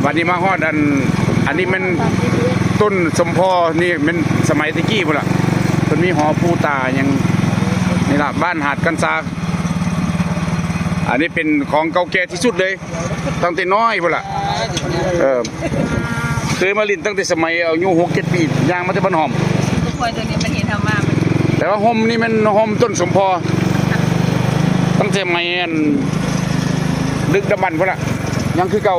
วันนี้มาฮอดอันนี้มันต้นสมพอนี่มันสมัยตะกี้พุ่นล่ะมันมีหอปูตายังนี่ล่ะบ้านหาดกันซาอันนี้เป็นของเก่าแก่ที่สุดเลยตั้งแต่น้อยพุ่นล่ะเคยมาลินตั้งแต่สมัยอายุ6-7 ปีย่างมาแต่บ้านหอมทุกคนตัวนี้มันเห็นทำมาแต่ว่าหอมนี่มันหอมต้นสมพอตั้งแต่สมัยดึกดำบรรพ์พุ่นล่ะยังคือเก่า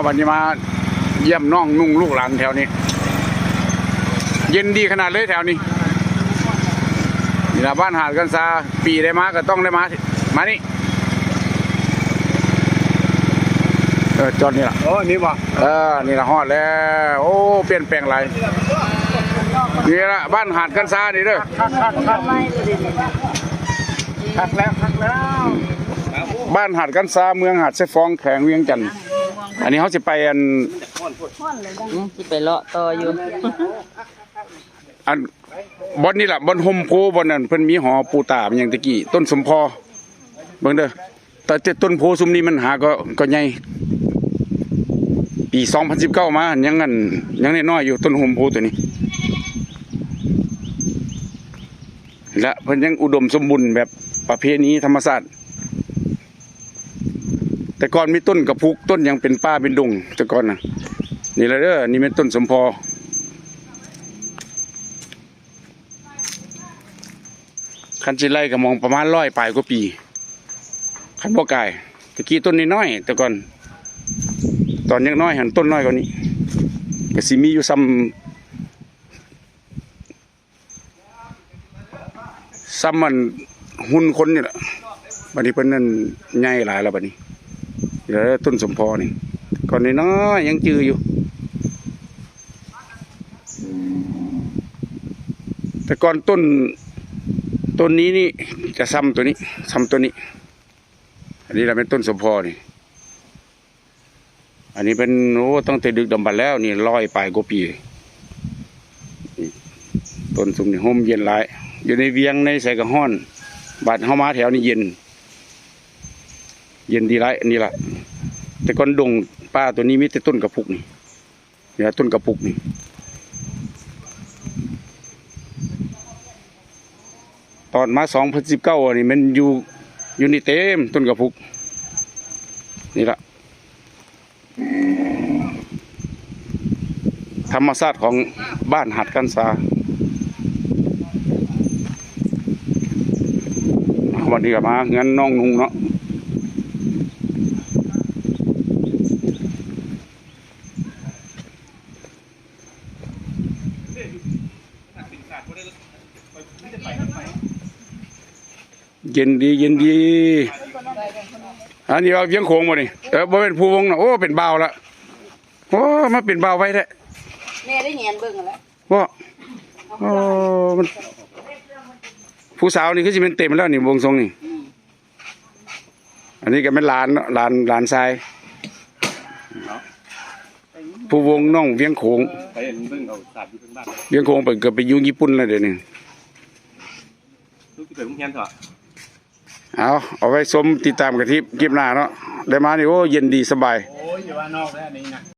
วันนี้มาเยี่ยมน้องนุ่งลูกหลานแถวนี้เย็นดีขนาดเลยแถวนี้นี่ละบ้านหาดกันซาปีได้มาก็ต้องได้มานี่จอดนี่ละนี่วะนี่ละฮอดแล้วโอ้เปลี่ยนแปลงอะไรนี่ละบ้านหาดกันซานี่เด้อคักแล้วบ้านหาดกันซาเมืองหาดไซฟองแข็งเวียงจันทร์อันนี้เขาจะไปที่ไปเลาะต่ออยู่บอนนี่แหละบอนโฮมโพบอนนั่นเพิ่นมีหอปูตาเป็นอย่างตะกี้ต้นสมพอเบิ่งเด้อแต่ต้นโพซุมนี้มันหาก็ใหญ่ปี2019มายังน้อยอยู่ต้นโฮมโพตัวนี้และเพิ่นยังอุดมสมบูรณ์แบบประเพณีธรรมชาติแต่ก่อนมีต้นกระพุกต้นยังเป็นป่าเป็นดงแต่ก่อนน่ะนี่แหละเด้อนี่เป็นต้นสมพอคันจิไลก็มองประมาณ100 ปลายกว่าปีคันบ่กายตะกี้ต้นน้อยแต่ก่อนตอนยังน้อยหันต้นน้อยกว่านี้ก็สิมีอยู่ซ้ำมันหุ่นคนนี่แหละบัดนี้เพิ่นนั่นใหญ่หลายแล้วบัดนี้เดี๋ยวต้นสมพอนี่ก่อนน้อยยังจืออยู่แต่ก่อนต้นนี้นี่จะซ้ำตัวนี้อันนี้เราเป็นต้นสมพอนี่อันนี้เป็นตั้งแต่ดึกดำบรรพ์แล้วนี่100 ปลายกว่าปีต้นสมนี่ห่มเย็นหลายอยู่ในเวียงในใส่กระห้อนบาดเข้ามาแถวนี้เย็นดีไรนี่ละแต่ก่อนดงป้าตัวนี้มีแต่ต้นกระปุกนี่เนี่ยต้นกระปุกนี่ตอนมา2019นี่มันอยู่นี่เต็มต้นกระปุกนี่ละธรรมชาติของบ้านหาดกันซาวันนี้ก็มางั้นน้องนุ่งเนาะเย็นดีอันนี้เราเวียงโขงมาดิบ่เป็นผู้วงนะโอ้เป็นเบาละโอ้มาเป็นเบาไว้แท้แม่ได้เงียนเบิ่งแล้วว่าโอ้มันผู้สาวนี่ก็จะเป็นเต็มแล้วนี่วงทรงนี่อันนี้ก็เป็นหลานชายผู้วงน้องเวียงโขงเวียงโขงเกิดไปอยู่ญี่ปุ่นแล้วเดี๋ยวนี้เอาไว้ชมติดตามกันที่คลิปหน้าเนาะได้มานี่โอ้เย็นดีสบายโอ้ยอยู่ว่านอกแล้วนี่นะ